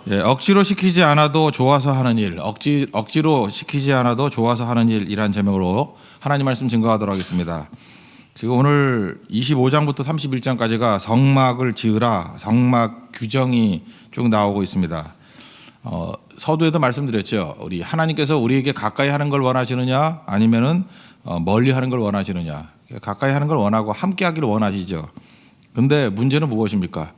예, 억지로 시키지 않아도 좋아서 하는 일, 억지로 시키지 않아도 좋아서 하는 일이란 제목으로 하나님 말씀 증거하도록 하겠습니다. 지금 오늘 25장부터 31장까지가 성막을 지으라, 성막 규정이 쭉 나오고 있습니다. 서두에도 말씀드렸죠. 우리 하나님께서 우리에게 가까이 하는 걸 원하시느냐, 아니면은 멀리 하는 걸 원하시느냐. 가까이 하는 걸 원하고 함께 하기를 원하시죠. 근데 문제는 무엇입니까?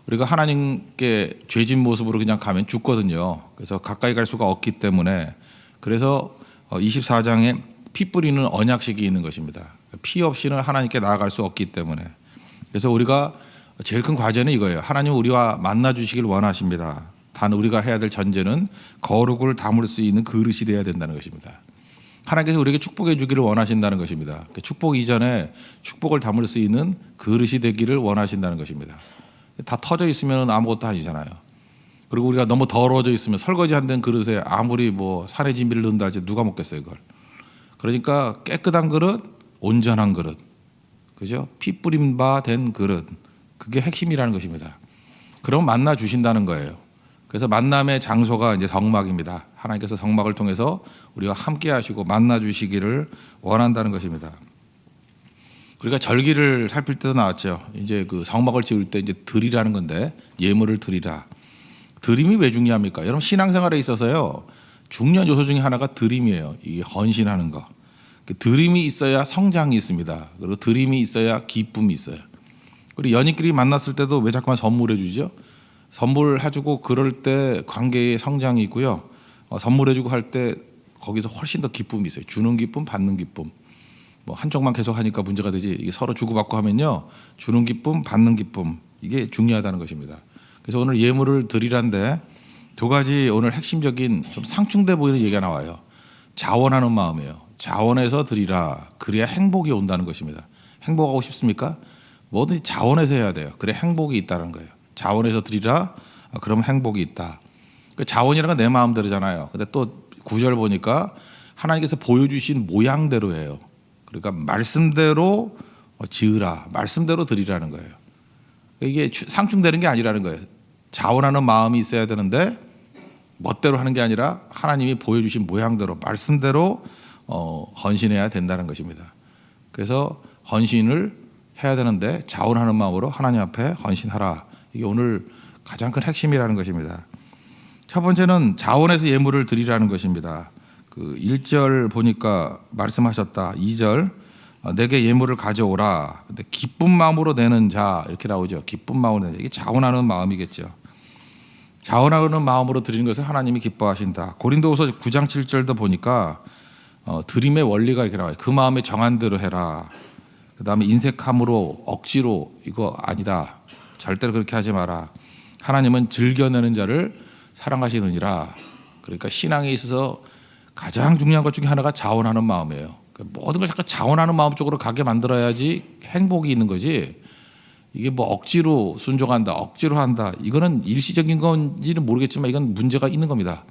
우리가 하나님께 죄진 모습으로 그냥 가면 죽거든요. 그래서 가까이 갈 수가 없기 때문에, 그래서 24장에 피 뿌리는 언약식이 있는 것입니다. 피 없이는 하나님께 나아갈 수 없기 때문에. 그래서 우리가 제일 큰 과제는 이거예요. 하나님은 우리와 만나 주시길 원하십니다. 단 우리가 해야 될 전제는 거룩을 담을 수 있는 그릇이 되어야 된다는 것입니다. 하나님께서 우리에게 축복해 주기를 원하신다는 것입니다. 축복 이전에 축복을 담을 수 있는 그릇이 되기를 원하신다는 것입니다. 다 터져 있으면 아무것도 아니잖아요. 그리고 우리가 너무 더러워져 있으면 설거지 안 된 그릇에 아무리 뭐 산의 진미를 넣는다 할지 누가 먹겠어요, 이걸. 그러니까 깨끗한 그릇, 온전한 그릇, 그죠? 피 뿌린 바 된 그릇, 그게 핵심이라는 것입니다. 그럼 만나 주신다는 거예요. 그래서 만남의 장소가 이제 성막입니다. 하나님께서 성막을 통해서 우리가 함께 하시고 만나 주시기를 원한다는 것입니다. 우리가 절기를 살필 때도 나왔죠. 이제 그 성막을 지을 때 이제 드리라는 건데, 예물을 드리라. 드림이 왜 중요합니까? 여러분, 신앙생활에 있어서요, 중요한 요소 중에 하나가 드림이에요. 이 헌신하는 거. 드림이 있어야 성장이 있습니다. 그리고 드림이 있어야 기쁨이 있어요. 우리 연인끼리 만났을 때도 왜 자꾸만 선물해 주죠? 선물해주고 그럴 때 관계의 성장이 있고요. 선물해주고 할 때 거기서 훨씬 더 기쁨이 있어요. 주는 기쁨, 받는 기쁨. 뭐 한쪽만 계속 하니까 문제가 되지, 이게 서로 주고받고 하면요, 주는 기쁨, 받는 기쁨, 이게 중요하다는 것입니다. 그래서 오늘 예물을 드리란데 두 가지 오늘 핵심적인 좀 상충돼 보이는 얘기가 나와요. 자원하는 마음이에요. 자원해서 드리라. 그래야 행복이 온다는 것입니다. 행복하고 싶습니까? 뭐든지 자원해서 해야 돼요. 그래 행복이 있다는 거예요. 자원해서 드리라. 그러면 행복이 있다. 그 자원이라는 건 내 마음대로잖아요. 근데 또 9절 보니까 하나님께서 보여주신 모양대로 해요. 그러니까 말씀대로 지으라, 말씀대로 드리라는 거예요. 이게 상충되는 게 아니라는 거예요. 자원하는 마음이 있어야 되는데 멋대로 하는 게 아니라 하나님이 보여주신 모양대로, 말씀대로 헌신해야 된다는 것입니다. 그래서 헌신을 해야 되는데 자원하는 마음으로 하나님 앞에 헌신하라. 이게 오늘 가장 큰 핵심이라는 것입니다. 첫 번째는 자원해서 예물을 드리라는 것입니다. 그 1절 보니까 말씀하셨다. 2절 내게 예물을 가져오라. 근데 기쁜 마음으로 내는 자, 이렇게 나오죠. 기쁜 마음으로 내는 자. 이게 자원하는 마음이겠죠. 자원하는 마음으로 드리는 것을 하나님이 기뻐하신다. 고린도후서 9장 7절도 보니까 드림의 원리가 이렇게 나와요. 그 마음에 정한 대로 해라. 그다음에 인색함으로 억지로 이거 아니다. 절대로 그렇게 하지 마라. 하나님은 즐겨내는 자를 사랑하시느니라. 그러니까 신앙에 있어서 가장 중요한 것 중에 하나가 자원하는 마음이에요. 모든 걸 자꾸 자원하는 마음 쪽으로 가게 만들어야지 행복이 있는 거지. 이게 뭐 억지로 순종한다, 억지로 한다, 이거는 일시적인 건지는 모르겠지만 이건 문제가 있는 겁니다.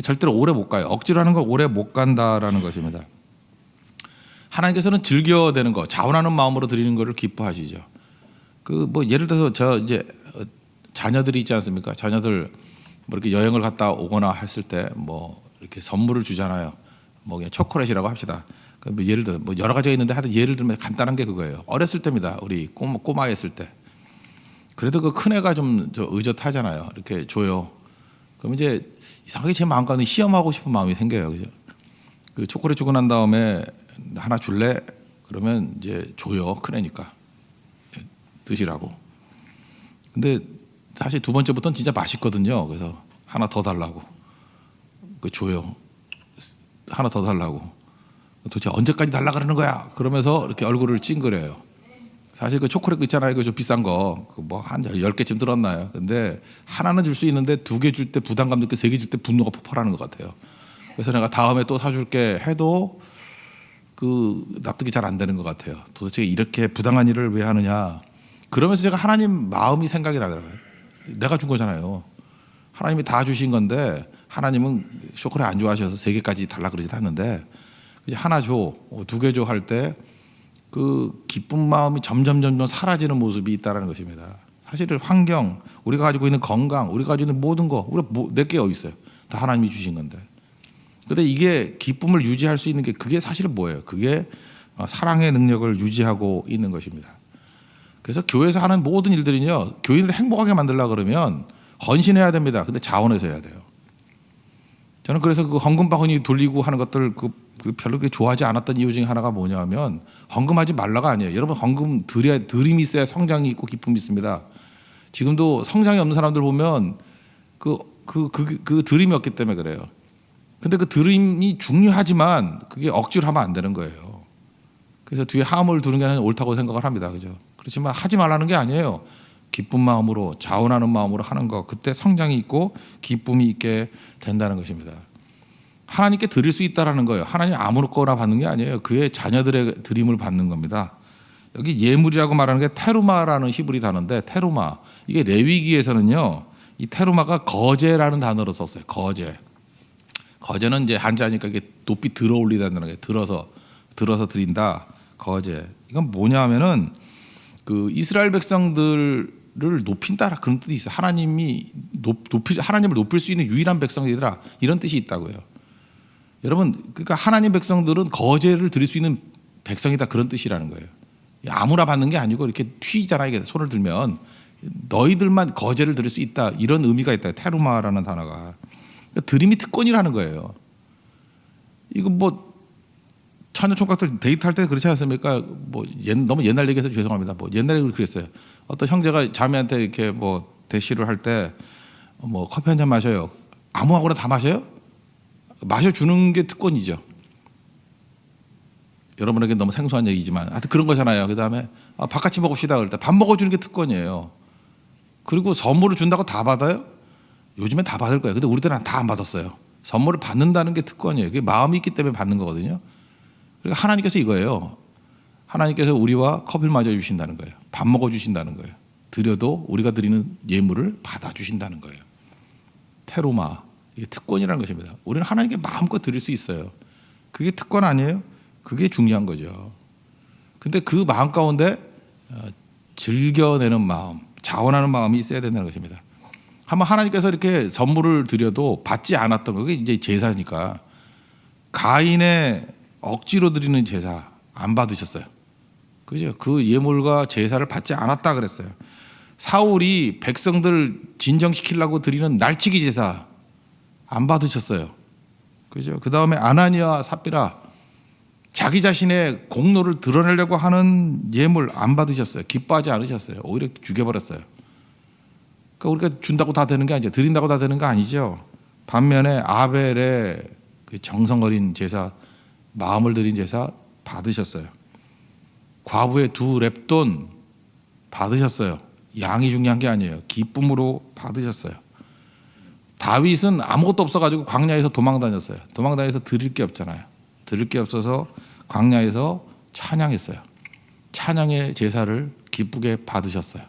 절대로 오래 못 가요. 억지로 하는 거 오래 못 간다라는 것입니다. 하나님께서는 즐겨내는 거, 자원하는 마음으로 드리는 것을 기뻐하시죠. 그 뭐 예를 들어서 저 이제 자녀들이 있지 않습니까? 자녀들 뭐 이렇게 여행을 갔다 오거나 했을 때 뭐 이렇게 선물을 주잖아요. 뭐 그냥 초콜릿이라고 합시다. 뭐 예를 들어 뭐 여러 가지가 있는데 하여튼 예를 들면 간단한 게 그거예요. 어렸을 때입니다. 우리 꼬마였을 때. 그래도 그 큰 애가 좀 의젓하잖아요. 이렇게 줘요. 그럼 이제 이상하게 제 마음 가운데 시험하고 싶은 마음이 생겨요. 그죠? 그 초콜릿 주고 난 다음에 하나 줄래? 그러면 이제 줘요. 큰 애니까. 드시라고. 근데 사실 두 번째부터는 진짜 맛있거든요. 그래서 하나 더 달라고. 그 줘요. 하나 더 달라고. 도대체 언제까지 달라 그러는 거야? 그러면서 이렇게 얼굴을 찡그려요. 사실 그 초콜릿 있잖아요. 그 좀 비싼 거. 뭐 한 10개쯤 들었나요? 근데 하나는 줄 수 있는데 2개 줄 때 부담감 느끼고 3개 줄 때 분노가 폭발하는 것 같아요. 그래서 내가 다음에 또 사줄게 해도 그 납득이 잘 안 되는 것 같아요. 도대체 이렇게 부당한 일을 왜 하느냐? 그러면서 제가 하나님 마음이 생각이 나더라고요. 내가 준 거잖아요. 하나님이 다 주신 건데 하나님은 초콜릿 안 좋아하셔서 3개까지 달라 그러지도 않는데 이제 하나 줘, 2개 줘 할 때 그 기쁜 마음이 점점 사라지는 모습이 있다는 것입니다. 사실은 환경, 우리가 가지고 있는 건강, 우리가 가지고 있는 모든 거, 우리가 내게 어디 있어요? 다 하나님이 주신 건데. 근데 이게 기쁨을 유지할 수 있는 게 그게 사실은 뭐예요? 그게 사랑의 능력을 유지하고 있는 것입니다. 그래서 교회에서 하는 모든 일들은요, 교인을 행복하게 만들려고 그러면 헌신해야 됩니다. 근데 자원해서 해야 돼요. 저는 그래서 그 헌금 바구니 돌리고 하는 것들 그 별로 그렇게 좋아하지 않았던 이유 중에 하나가 뭐냐면 헌금하지 말라가 아니에요. 여러분 헌금 드림이 있어야 성장이 있고 기쁨이 있습니다. 지금도 성장이 없는 사람들 보면 그 드림이 없기 때문에 그래요. 근데 그 드림이 중요하지만 그게 억지로 하면 안 되는 거예요. 그래서 뒤에 함을 두는 게 옳다고 생각을 합니다. 그죠? 그렇지만 하지 말라는 게 아니에요. 기쁜 마음으로 자원하는 마음으로 하는 거, 그때 성장이 있고 기쁨이 있게 된다는 것입니다. 하나님께 드릴 수 있다라는 거예요. 하나님 아무거나 받는 게 아니에요. 그의 자녀들의 드림을 받는 겁니다. 여기 예물이라고 말하는 게 테루마라는 히브리 단어인데, 테루마, 이게 레위기에서는요, 이 테루마가 거제라는 단어로 썼어요. 거제. 거제는 이제 한자니까 이게 높이 들어 올리다는 게 들어서 드린다. 거제. 이건 뭐냐면은 그 이스라엘 백성들을 높인다 그런 뜻이 있어요. 하나님을 높일 수 있는 유일한 백성이더라, 이런 뜻이 있다고요. 여러분, 그러니까 하나님 백성들은 거제를 드릴 수 있는 백성이다, 그런 뜻이라는 거예요. 아무나 받는 게 아니고 이렇게 튀잖아요. 이게 손을 들면 너희들만 거제를 드릴 수 있다, 이런 의미가 있다. 테루마라는 단어가. 그러니까 드림이 특권이라는 거예요. 이거 뭐 처녀 총각들 데이트할 때 그렇지 않습니까? 뭐 너무 옛날 얘기해서 죄송합니다. 뭐 옛날에 그랬어요. 어떤 형제가 자매한테 이렇게 뭐 대시를 할 때 뭐 커피 한 잔 마셔요. 아무하고나 다 마셔요? 마셔주는 게 특권이죠. 여러분에게 너무 생소한 얘기지만 하여튼 그런 거잖아요. 그 다음에 밥같이 먹읍시다 그럴 때 밥 먹어주는 게 특권이에요. 그리고 선물을 준다고 다 받아요? 요즘엔 다 받을 거예요. 근데 우리 때는 다 안 받았어요. 선물을 받는다는 게 특권이에요. 그게 마음이 있기 때문에 받는 거거든요. 그러니까 하나님께서 이거예요. 하나님께서 우리와 커피를 마셔 주신다는 거예요. 밥 먹어 주신다는 거예요. 드려도 우리가 드리는 예물을 받아 주신다는 거예요. 테로마, 이게 특권이라는 것입니다. 우리는 하나님께 마음껏 드릴 수 있어요. 그게 특권 아니에요? 그게 중요한 거죠. 근데 그 마음 가운데 즐겨내는 마음, 자원하는 마음이 있어야 된다는 것입니다. 한번 하나님께서 이렇게 선물을 드려도 받지 않았던 거, 그게 이제 제사니까. 가인의 억지로 드리는 제사 안 받으셨어요. 그죠? 그 예물과 제사를 받지 않았다 그랬어요. 사울이 백성들 진정시키려고 드리는 날치기 제사 안 받으셨어요. 그죠? 그 다음에 아나니아와 삽비라 자기 자신의 공로를 드러내려고 하는 예물 안 받으셨어요. 기뻐하지 않으셨어요. 오히려 죽여버렸어요. 그러니까 우리가 준다고 다 되는 게 아니죠. 드린다고 다 되는 거 아니죠. 반면에 아벨의 그 정성 어린 제사, 마음을 드린 제사 받으셨어요. 과부의 2렙돈 받으셨어요. 양이 중요한 게 아니에요. 기쁨으로 받으셨어요. 다윗은 아무것도 없어가지고 광야에서 도망 다녔어요. 도망 다녀서 드릴 게 없잖아요. 드릴 게 없어서 광야에서 찬양했어요. 찬양의 제사를 기쁘게 받으셨어요.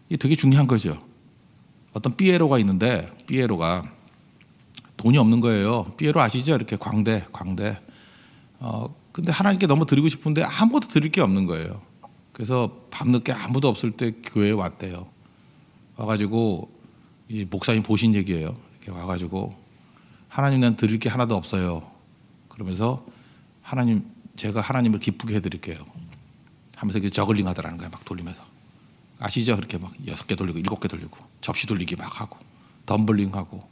이게 되게 중요한 거죠. 어떤 삐에로가 있는데, 삐에로가 돈이 없는 거예요. 삐에로 아시죠? 이렇게 광대. 근데 하나님께 너무 드리고 싶은데 아무것도 드릴 게 없는 거예요. 그래서 밤늦게 아무도 없을 때 교회에 왔대요. 와가지고 이 목사님 보신 얘기예요. 이렇게 와가지고 하나님, 난 드릴 게 하나도 없어요. 그러면서 하나님, 제가 하나님을 기쁘게 해드릴게요 하면서 저글링 하더라는 거예요. 막 돌리면서. 아시죠? 그렇게 막 6개 돌리고 7개 돌리고 접시 돌리기 막 하고 덤블링 하고.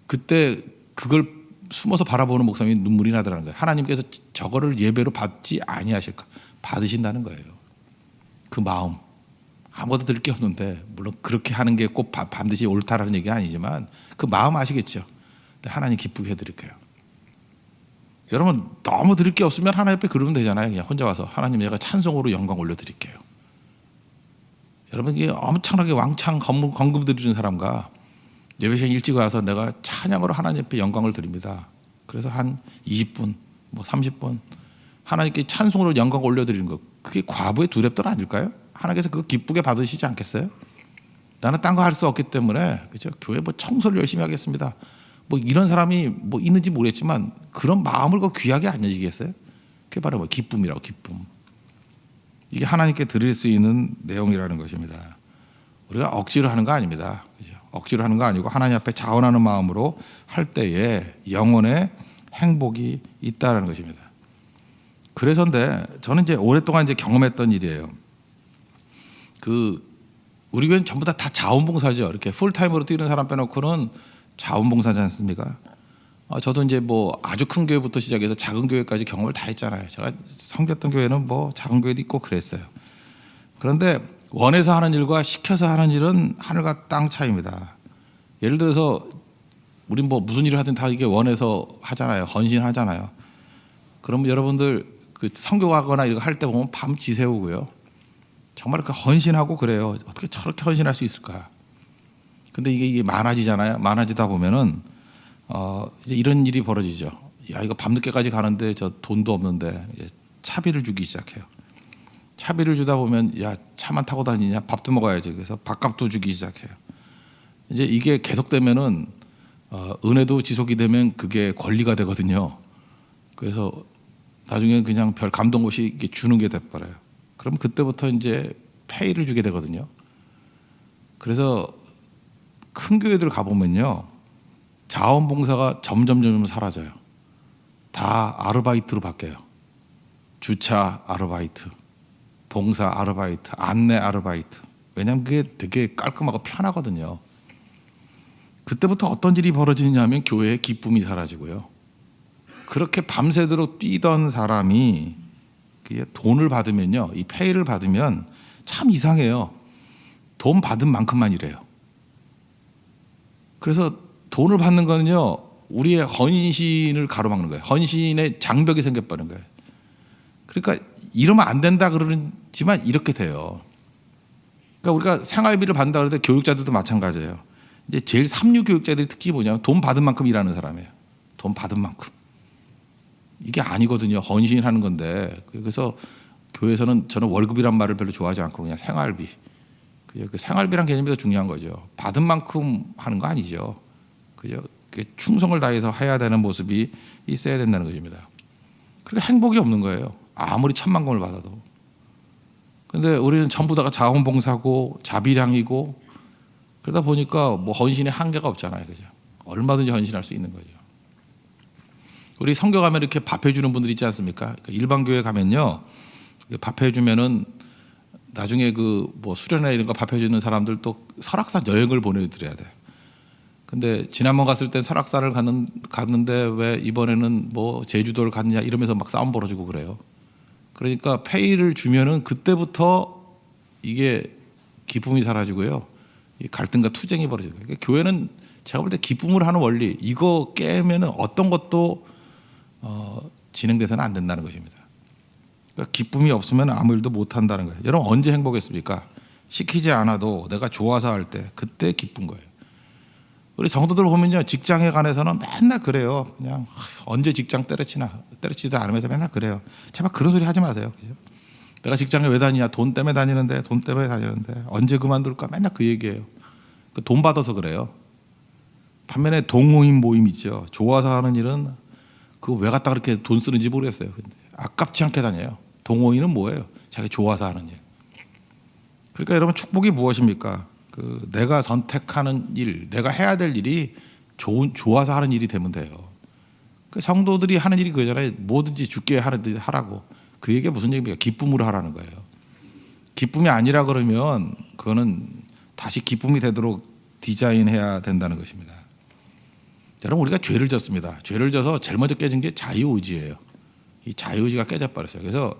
그때 그걸 숨어서 바라보는 목사님이 눈물이 나더라는 거예요. 하나님께서 저거를 예배로 받지 아니하실까? 받으신다는 거예요. 그 마음. 아무것도 드릴 게 없는데, 물론 그렇게 하는 게 꼭 반드시 옳다라는 얘기가 아니지만 그 마음 아시겠죠? 하나님 기쁘게 해드릴게요. 여러분, 너무 드릴 게 없으면 하나님 옆에 그러면 되잖아요. 그냥 혼자 와서 하나님, 내가 찬송으로 영광 올려드릴게요. 여러분, 이게 엄청나게 왕창 헌금 드리는 사람과 예배 시간 일찍 와서 내가 찬양으로 하나님 앞에 영광을 드립니다. 그래서 한 20분, 뭐 30분 하나님께 찬송으로 영광을 올려드리는 것, 그게 과부의 2렙돈 아닐까요? 하나님께서 그거 기쁘게 받으시지 않겠어요? 나는 딴 거 할 수 없기 때문에, 그죠? 교회 뭐 청소를 열심히 하겠습니다. 뭐 이런 사람이 뭐 있는지 모르겠지만 그런 마음을 그 귀하게 안 여기겠어요? 그게 바로 뭐 기쁨이라고, 기쁨. 이게 하나님께 드릴 수 있는 내용이라는 것입니다. 우리가 억지로 하는 거 아닙니다. 그죠? 억지로 하는 거 아니고 하나님 앞에 자원하는 마음으로 할 때에 영혼의 행복이 있다는 것입니다. 그래서인데 저는 이제 오랫동안 이제 경험했던 일이에요. 우리 교회는 전부 다 자원봉사죠. 이렇게 풀타임으로 뛰는 사람 빼놓고는 자원봉사지 않습니까? 저도 이제 뭐 아주 큰 교회부터 시작해서 작은 교회까지 경험을 다 했잖아요. 제가 섬겼던 교회는 뭐 작은 교회도 있고 그랬어요. 그런데 원해서 하는 일과 시켜서 하는 일은 하늘과 땅 차이입니다. 예를 들어서 우리 뭐 무슨 일을 하든 다 이게 원해서 하잖아요. 헌신하잖아요. 그러면 여러분들 그 선교하거나 이거 할 때 보면 밤 지새우고요. 정말 그 헌신하고 그래요. 어떻게 저렇게 헌신할 수 있을까? 근데 이게 많아지잖아요. 많아지다 보면은 이제 이런 일이 벌어지죠. 야, 이거 밤늦게까지 가는데 저 돈도 없는데 차비를 주기 시작해요. 차비를 주다 보면 야, 차만 타고 다니냐? 밥도 먹어야지. 그래서 밥값도 주기 시작해요. 이제 이게 계속되면은 은혜도 지속이 되면 그게 권리가 되거든요. 그래서 나중에 그냥 별 감동 없이 이렇게 주는 게 돼버려요. 그럼 그때부터 이제 페이를 주게 되거든요. 그래서 큰 교회들 가보면요, 자원봉사가 점점 사라져요. 다 아르바이트로 바뀌어요. 주차 아르바이트, 봉사 아르바이트, 안내 아르바이트. 왜냐하면 그게 되게 깔끔하고 편하거든요. 그때부터 어떤 일이 벌어지느냐 하면 교회의 기쁨이 사라지고요. 그렇게 밤새도록 뛰던 사람이 돈을 받으면요, 이 페이를 받으면 참 이상해요. 돈 받은 만큼만 일해요. 그래서 돈을 받는 거는요, 우리의 헌신을 가로막는 거예요. 헌신의 장벽이 생겨버린 거예요. 그러니까 이러면 안 된다 그러지만 이렇게 돼요. 그러니까 우리가 생활비를 받는다 그럴 때 교육자들도 마찬가지예요. 이제 제일 삼류 교육자들이 특히 뭐냐, 돈 받은 만큼 일하는 사람이에요. 돈 받은 만큼. 이게 아니거든요. 헌신하는 건데. 그래서 교회에서는 저는 월급이란 말을 별로 좋아하지 않고 그냥 생활비. 그 생활비란 개념이 더 중요한 거죠. 받은 만큼 하는 거 아니죠. 그죠? 충성을 다해서 해야 되는 모습이 있어야 된다는 것입니다. 그러니까 행복이 없는 거예요. 아무리 천만금을 받아도. 근데 우리는 전부 다가 자원봉사고 자비량이고 그러다 보니까 뭐 헌신의 한계가 없잖아요. 그죠? 얼마든지 헌신할 수 있는 거죠. 우리 선교 가면 이렇게 밥 해주는 분들 있지 않습니까? 그러니까 일반 교회 가면요, 밥 해주면은 나중에 그 뭐 수련회 이런 거 밥 해주는 사람들 또 설악산 여행을 보내드려야 돼. 근데 지난번 갔을 땐 설악산을 갔는데 왜 이번에는 뭐 제주도를 갔냐 이러면서 막 싸움 벌어지고 그래요. 그러니까 페이를 주면은 그때부터 이게 기쁨이 사라지고요, 이 갈등과 투쟁이 벌어지는 거예요. 그러니까 교회는 제가 볼 때 기쁨을 하는 원리, 이거 깨면은 어떤 것도 진행돼서는 안 된다는 것입니다. 그러니까 기쁨이 없으면 아무 일도 못 한다는 거예요. 여러분 언제 행복했습니까? 시키지 않아도 내가 좋아서 할 때 그때 기쁜 거예요. 우리 성도들 보면요, 직장에 관해서는 맨날 그래요. 그냥 언제 직장 때려치지도 않으면서 맨날 그래요. 제발 그런 소리 하지 마세요. 그죠? 내가 직장에 왜 다니냐? 돈 때문에 다니는데, 언제 그만둘까? 맨날 그 얘기예요. 돈 받아서 그래요. 반면에 동호인 모임 있죠. 좋아서 하는 일은 그거 왜 갖다 그렇게 돈 쓰는지 모르겠어요. 근데 아깝지 않게 다녀요. 동호인은 뭐예요? 자기 좋아서 하는 일. 그러니까 여러분 축복이 무엇입니까? 내가 선택하는 일, 내가 해야 될 일이 좋아서 하는 일이 되면 돼요. 성도들이 하는 일이 그거잖아요. 뭐든지 주께 하라고. 그 얘기가 무슨 얘기입니까? 기쁨으로 하라는 거예요. 기쁨이 아니라 그러면 그거는 다시 기쁨이 되도록 디자인해야 된다는 것입니다. 여러분 우리가 죄를 졌습니다. 죄를 져서 제일 먼저 깨진 게 자유의지예요. 이 자유의지가 깨져버렸어요. 그래서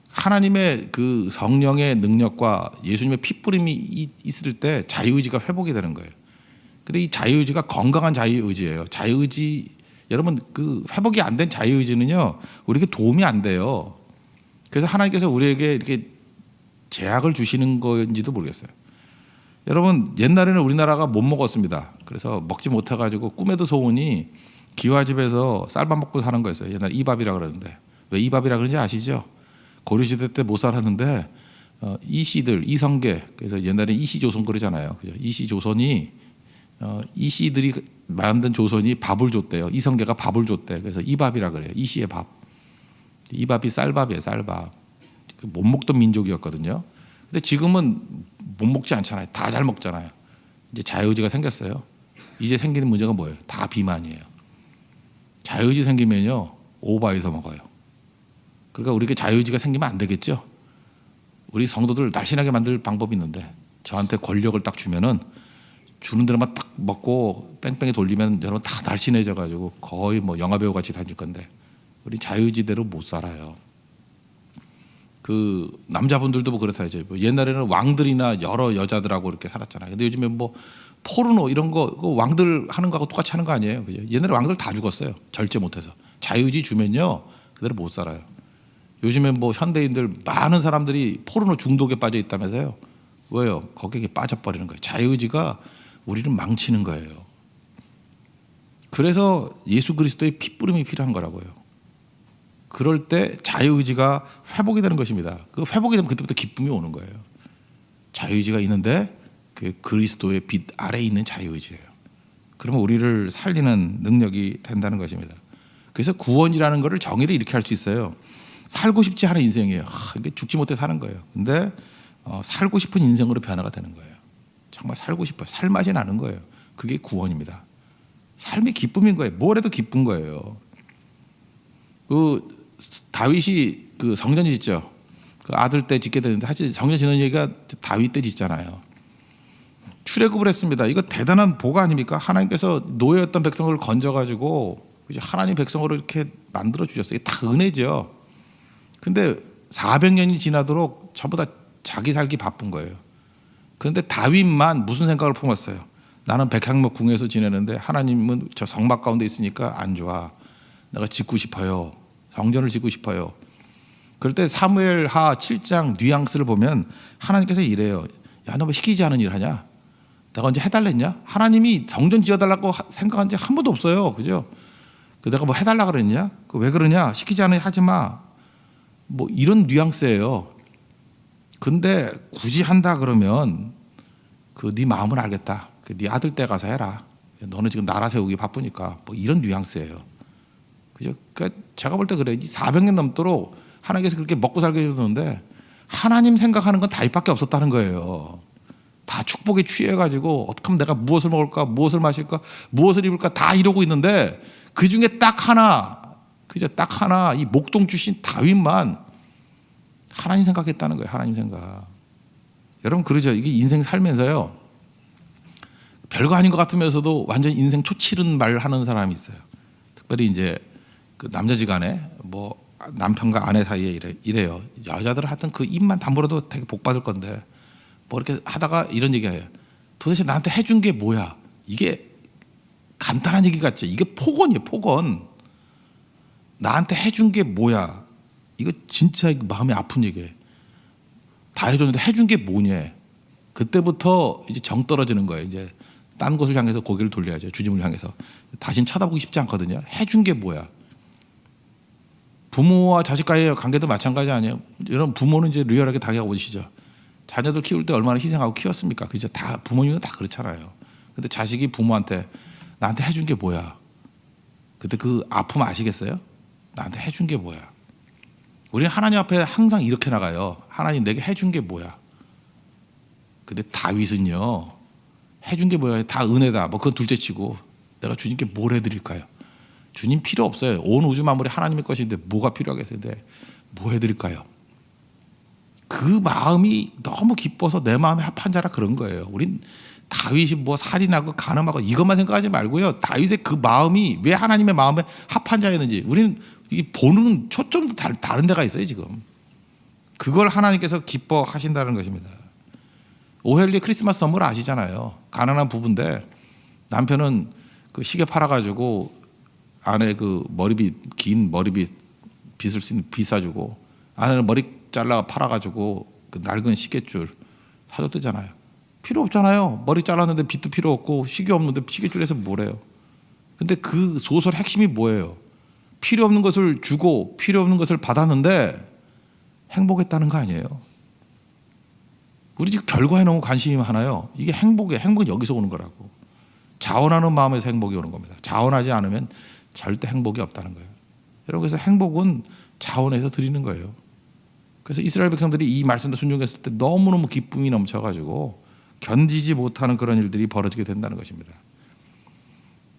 하나님의 그 성령의 능력과 예수님의 핏부림이 있을 때 자유의지가 회복이 되는 거예요. 근데 이 자유의지가 건강한 자유의지예요. 자유의지, 여러분 그 회복이 안 된 자유의지는요, 우리에게 도움이 안 돼요. 그래서 하나님께서 우리에게 이렇게 제약을 주시는 건지도 모르겠어요. 여러분 옛날에는 우리나라가 못 먹었습니다. 그래서 먹지 못해가지고 꿈에도 소원이 기와집에서 쌀밥 먹고 사는 거였어요. 옛날 이밥이라 그러는데, 왜 이밥이라 그런지 아시죠? 고려시대 때 못 살았는데 이씨들, 이성계, 그래서 옛날에 이씨조선 그러잖아요. 이씨조선이 이씨들이 만든 조선이 밥을 줬대요. 이성계가 밥을 줬대. 그래서 이밥이라 그래요. 이씨의 밥. 이밥이 쌀밥이에요. 쌀밥. 못 먹던 민족이었거든요. 근데 지금은 못 먹지 않잖아요. 다 잘 먹잖아요. 이제 자유의지가 생겼어요. 이제 생기는 문제가 뭐예요? 다 비만이에요. 자유의지 생기면요 오버해서 먹어요. 그러니까 우리에게 자유의지가 생기면 안 되겠죠. 우리 성도들 날씬하게 만들 방법이 있는데 저한테 권력을 딱 주면은 주는 대로만 딱 먹고 뺑뺑이 돌리면 여러분 다 날씬해져 가지고 거의 뭐 영화배우 같이 다닐 건데 우리 자유의지대로 못 살아요. 그 남자분들도 뭐 그렇다죠. 뭐 옛날에는 왕들이나 여러 여자들하고 이렇게 살았잖아요. 근데 요즘에 뭐 포르노 이런 거 왕들 하는 거하고 똑같이 하는 거 아니에요. 그죠? 옛날에 왕들 다 죽었어요. 절제 못해서. 자유의지 주면요 그대로 못 살아요. 요즘에 뭐 현대인들 많은 사람들이 포르노 중독에 빠져 있다면서요. 왜요? 거기에 빠져버리는 거예요. 자유의지가 우리를 망치는 거예요. 그래서 예수 그리스도의 핏부림이 필요한 거라고요. 그럴 때 자유의지가 회복이 되는 것입니다. 그 회복이 되면 그때부터 기쁨이 오는 거예요. 자유의지가 있는데 그 그리스도의 빛 아래에 있는 자유의지예요. 그러면 우리를 살리는 능력이 된다는 것입니다. 그래서 구원이라는 것을 정의를 이렇게 할 수 있어요. 살고 싶지 않은 인생이에요. 이게 죽지 못해 사는 거예요. 근데 살고 싶은 인생으로 변화가 되는 거예요. 정말 살고 싶어요. 살맛이 나는 거예요. 그게 구원입니다. 삶이 기쁨인 거예요. 뭘 해도 기쁜 거예요. 그 다윗이 그 성전 짓죠. 그 아들 때 짓게 되는데 사실 성전 짓는 얘기가 다윗 때 짓잖아요. 출애굽을 했습니다. 이거 대단한 복 아닙니까? 하나님께서 노예였던 백성을 건져가지고 하나님 백성으로 이렇게 만들어 주셨어요. 이게 다 은혜죠. 근데 400년이 지나도록 전부 다 자기 살기 바쁜 거예요. 그런데 다윗만 무슨 생각을 품었어요? 나는 백향목 궁에서 지내는데 하나님은 저 성막 가운데 있으니까 안 좋아. 내가 짓고 싶어요. 성전을 짓고 싶어요. 그럴 때 사무엘하 7장 뉘앙스를 보면 하나님께서 이래요. 야, 너 뭐 시키지 않은 일 하냐? 내가 언제 해달랬냐? 하나님이 성전 지어달라고 생각한 지 한 번도 없어요. 그죠? 내가 뭐 해달라 그랬냐? 왜 그러냐? 시키지 않으니 하지 마. 뭐 이런 뉘앙스예요. 근데 굳이 한다 그러면 그 네 마음을 알겠다. 네 아들 때 가서 해라. 너는 지금 나라 세우기 바쁘니까. 뭐 이런 뉘앙스예요. 그죠? 그러니까 제가 볼 때 그래. 400년 넘도록 하나님께서 그렇게 먹고 살게 해줬는데 하나님 생각하는 건 다윗밖에 없었다는 거예요. 다 축복에 취해가지고 어떻게 하면 내가 무엇을 먹을까, 무엇을 마실까, 무엇을 입을까 다 이러고 있는데 그 중에 딱 하나, 그죠? 딱 하나 이 목동 출신 다윗만 하나님 생각했다는 거예요. 하나님 생각. 여러분 그러죠. 이게 인생 살면서요. 별거 아닌 것 같으면서도 완전 인생 초치른 말 하는 사람이 있어요. 특별히 이제 그 남자지간에 뭐 남편과 아내 사이에 이래요. 여자들은 하여튼 그 입만 다물어도 되게 복 받을 건데 뭐 이렇게 하다가 이런 얘기해요. 도대체 나한테 해준 게 뭐야? 이게 간단한 얘기 같죠. 이게 폭언이에요. 폭언. 나한테 해준 게 뭐야? 이거 진짜 마음이 아픈 얘기예요. 다 해줬는데 해준 게 뭐냐? 그때부터 이제 정 떨어지는 거예요. 이제 딴 곳을 향해서 고개를 돌려야죠. 주님을 향해서. 다시는 쳐다보기 쉽지 않거든요. 해준 게 뭐야? 부모와 자식과의 관계도 마찬가지 아니에요. 여러분 부모는 이제 리얼하게 다가가 보시죠. 자녀들 키울 때 얼마나 희생하고 키웠습니까? 그죠? 다 부모님은 다 그렇잖아요. 근데 자식이 부모한테 나한테 해준 게 뭐야? 그때 그 아픔 아시겠어요? 나한테 해준 게 뭐야? 우리는 하나님 앞에 항상 이렇게 나가요. 하나님 내게 해준 게 뭐야? 근데 다윗은요. 해준 게 뭐야? 다 은혜다. 뭐 그건 둘째치고 내가 주님께 뭘 해드릴까요? 주님 필요 없어요. 온 우주 만물이 하나님의 것인데 뭐가 필요하겠어요? 뭐 해드릴까요? 그 마음이 너무 기뻐서 내 마음에 합한 자라 그런 거예요. 우린 다윗이 뭐 살인하고 간음하고 이것만 생각하지 말고요. 다윗의 그 마음이 왜 하나님의 마음에 합한 자였는지 우리는 이게 보는 초점도 다른 데가 있어요 지금. 그걸 하나님께서 기뻐하신다는 것입니다. 오헬리 크리스마스 선물 아시잖아요. 가난한 부부인데 남편은 그 시계 팔아가지고 아내 그 머리빗 긴 머리빗 빗을 수 있는 빗 사주고 아내는 머리 잘라 팔아가지고 그 낡은 시계줄 사줬대잖아요. 필요 없잖아요. 머리 잘랐는데 빗도 필요 없고 시계 없는데 시계줄에서 뭐래요? 근데 그 소설 핵심이 뭐예요? 필요 없는 것을 주고 필요 없는 것을 받았는데 행복했다는 거 아니에요? 우리 지금 결과에 너무 관심이 많아요. 이게 행복이에요. 행복은 여기서 오는 거라고. 자원하는 마음에서 행복이 오는 겁니다. 자원하지 않으면 절대 행복이 없다는 거예요. 여러분 그래서 행복은 자원에서 드리는 거예요. 그래서 이스라엘 백성들이 이 말씀도 순종했을 때 너무너무 기쁨이 넘쳐가지고 견디지 못하는 그런 일들이 벌어지게 된다는 것입니다.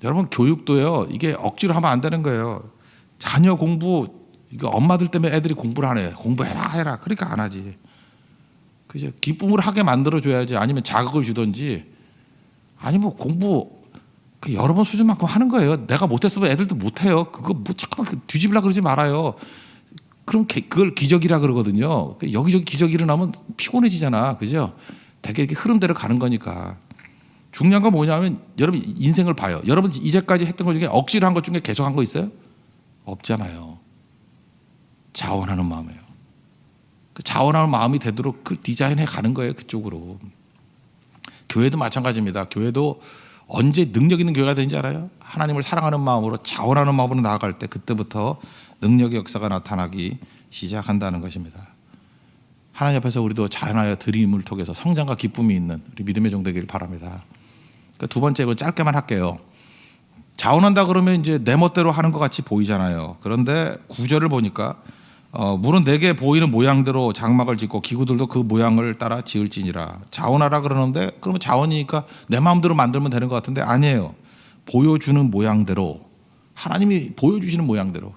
여러분, 교육도요, 이게 억지로 하면 안 되는 거예요. 자녀 공부, 이거 엄마들 때문에 애들이 공부를 안 해요. 공부해라. 그러니까 안 하지. 그죠? 기쁨을 하게 만들어줘야지. 아니면 자극을 주든지. 아니면 공부 여러 번 수준만큼 하는 거예요. 내가 못했으면 애들도 못해요. 그거 뭐 잠깐만 뒤집으려 그러지 말아요. 그럼 그걸 기적이라 그러거든요. 여기저기 기적이 일어나면 피곤해지잖아. 그죠? 되게 이렇게 흐름대로 가는 거니까. 중요한 건 뭐냐면 여러분 인생을 봐요. 여러분 이제까지 했던 것 중에 억지로 한 것 중에 계속 한 거 있어요? 없잖아요. 자원하는 마음이에요. 그 자원하는 마음이 되도록 그 디자인해 가는 거예요. 그쪽으로. 교회도 마찬가지입니다. 교회도 언제 능력 있는 교회가 되는지 알아요? 하나님을 사랑하는 마음으로 자원하는 마음으로 나아갈 때 그때부터 능력의 역사가 나타나기 시작한다는 것입니다. 하나님 앞에서 우리도 자원하여 드림을 통해서 성장과 기쁨이 있는 우리 믿음의 종 되기를 바랍니다. 두 번째, 이거 짧게만 할게요. 자원한다 그러면 이제 내 멋대로 하는 것 같이 보이잖아요. 그런데 구절을 보니까 물은 내게 보이는 모양대로 장막을 짓고 기구들도 그 모양을 따라 지을지니라. 자원하라 그러는데 그러면 자원이니까 내 마음대로 만들면 되는 것 같은데 아니에요. 보여주는 모양대로, 하나님이 보여주시는 모양대로.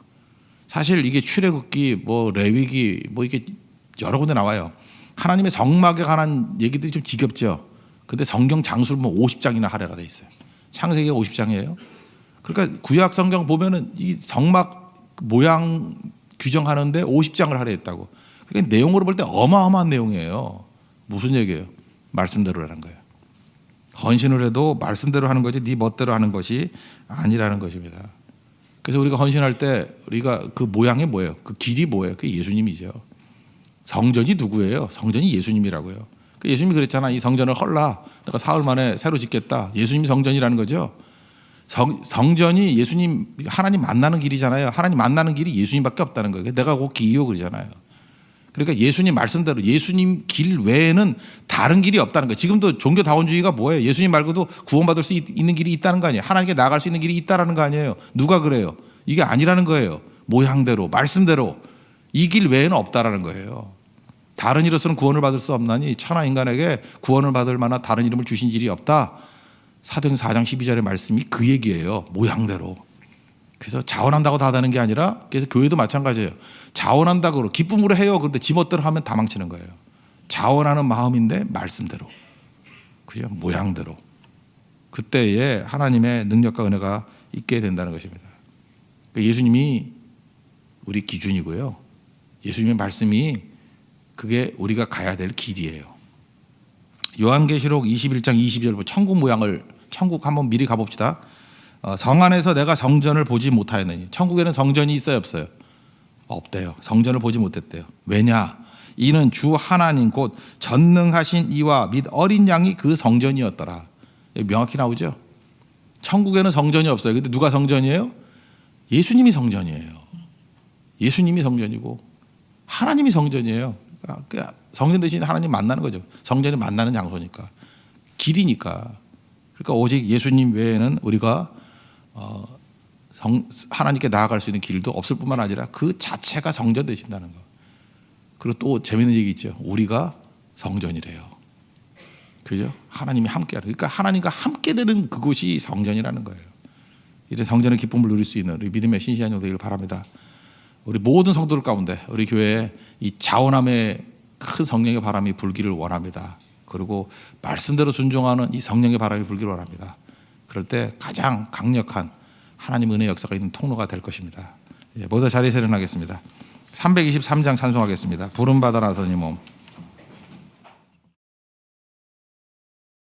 사실 이게 출애굽기, 레위기, 이게 여러 군데 나와요. 하나님의 성막에 관한 얘기들이 좀 지겹죠. 근데 성경 장수를 보면 50장이나 할애가 돼 있어요. 창세기가 50장이에요. 그러니까 구약 성경 보면은 이 성막 모양 규정하는데 50장을 할애했다고. 그게 내용으로 볼 때 어마어마한 내용이에요. 무슨 얘기예요? 말씀대로라는 거예요. 헌신을 해도 말씀대로 하는 거지 네 멋대로 하는 것이 아니라는 것입니다. 그래서 우리가 헌신할 때 우리가 그 모양이 뭐예요? 그 길이 뭐예요? 그게 예수님이죠. 성전이 누구예요? 성전이 예수님이라고요. 예수님이 그랬잖아. 이 성전을 헐라. 내가 사흘 만에 새로 짓겠다. 예수님이 성전이라는 거죠. 성전이 예수님, 하나님 만나는 길이잖아요. 하나님 만나는 길이 예수님밖에 없다는 거예요. 내가 곧 길이요 그러잖아요. 그러니까 예수님 말씀대로 예수님 길 외에는 다른 길이 없다는 거예요. 지금도 종교다원주의가 뭐예요? 예수님 말고도 구원받을 수 있는 길이 있다는 거 아니에요? 하나님께 나아갈 수 있는 길이 있다는 거 아니에요? 누가 그래요? 이게 아니라는 거예요. 모양대로, 말씀대로. 이 길 외에는 없다라는 거예요. 다른 이로서는 구원을 받을 수 없나니 천하 인간에게 구원을 받을 만한 다른 이름을 주신 일이 없다. 사도행전 4장 12절의 말씀이 그 얘기예요. 모양대로. 그래서 자원한다고 다 되는 게 아니라, 그래서 교회도 마찬가지예요. 자원한다고 기쁨으로 해요. 그런데 지멋대로 하면 다 망치는 거예요. 자원하는 마음인데 말씀대로, 그죠? 모양대로. 그때에 하나님의 능력과 은혜가 있게 된다는 것입니다. 예수님이 우리 기준이고요. 예수님의 말씀이 그게 우리가 가야 될 길이에요. 요한계시록 21장 22절 천국 모양을, 천국 한번 미리 가봅시다. 성 안에서 내가 성전을 보지 못하였느니. 천국에는 성전이 있어요 없어요? 없대요. 성전을 보지 못했대요. 왜냐? 이는 주 하나님 곧 전능하신 이와 및 어린 양이 그 성전이었더라. 명확히 나오죠. 천국에는 성전이 없어요. 근데 누가 성전이에요? 예수님이 성전이에요. 예수님이 성전이고 하나님이 성전이에요. 그러니까 성전 대신 하나님 만나는 거죠. 성전이 만나는 장소니까, 길이니까. 그러니까 오직 예수님 외에는 우리가 하나님께 나아갈 수 있는 길도 없을 뿐만 아니라 그 자체가 성전 되신다는 거. 그리고 또 재밌는 얘기 있죠. 우리가 성전이래요. 그죠? 하나님이 함께하는. 그러니까 하나님과 함께 되는 그곳이 성전이라는 거예요. 이런 성전의 기쁨을 누릴 수 있는 우리 믿음의 신실한 종 되기를 바랍니다. 우리 모든 성도들 가운데 우리 교회에 이 자원함의 큰 성령의 바람이 불기를 원합니다. 그리고 말씀대로 순종하는 이 성령의 바람이 불기를 원합니다. 그럴 때 가장 강력한 하나님 은혜의 역사가 있는 통로가 될 것입니다. 모두 자리에서 일어나겠습니다. 323장 찬송하겠습니다. 부름받아 나서니 몸.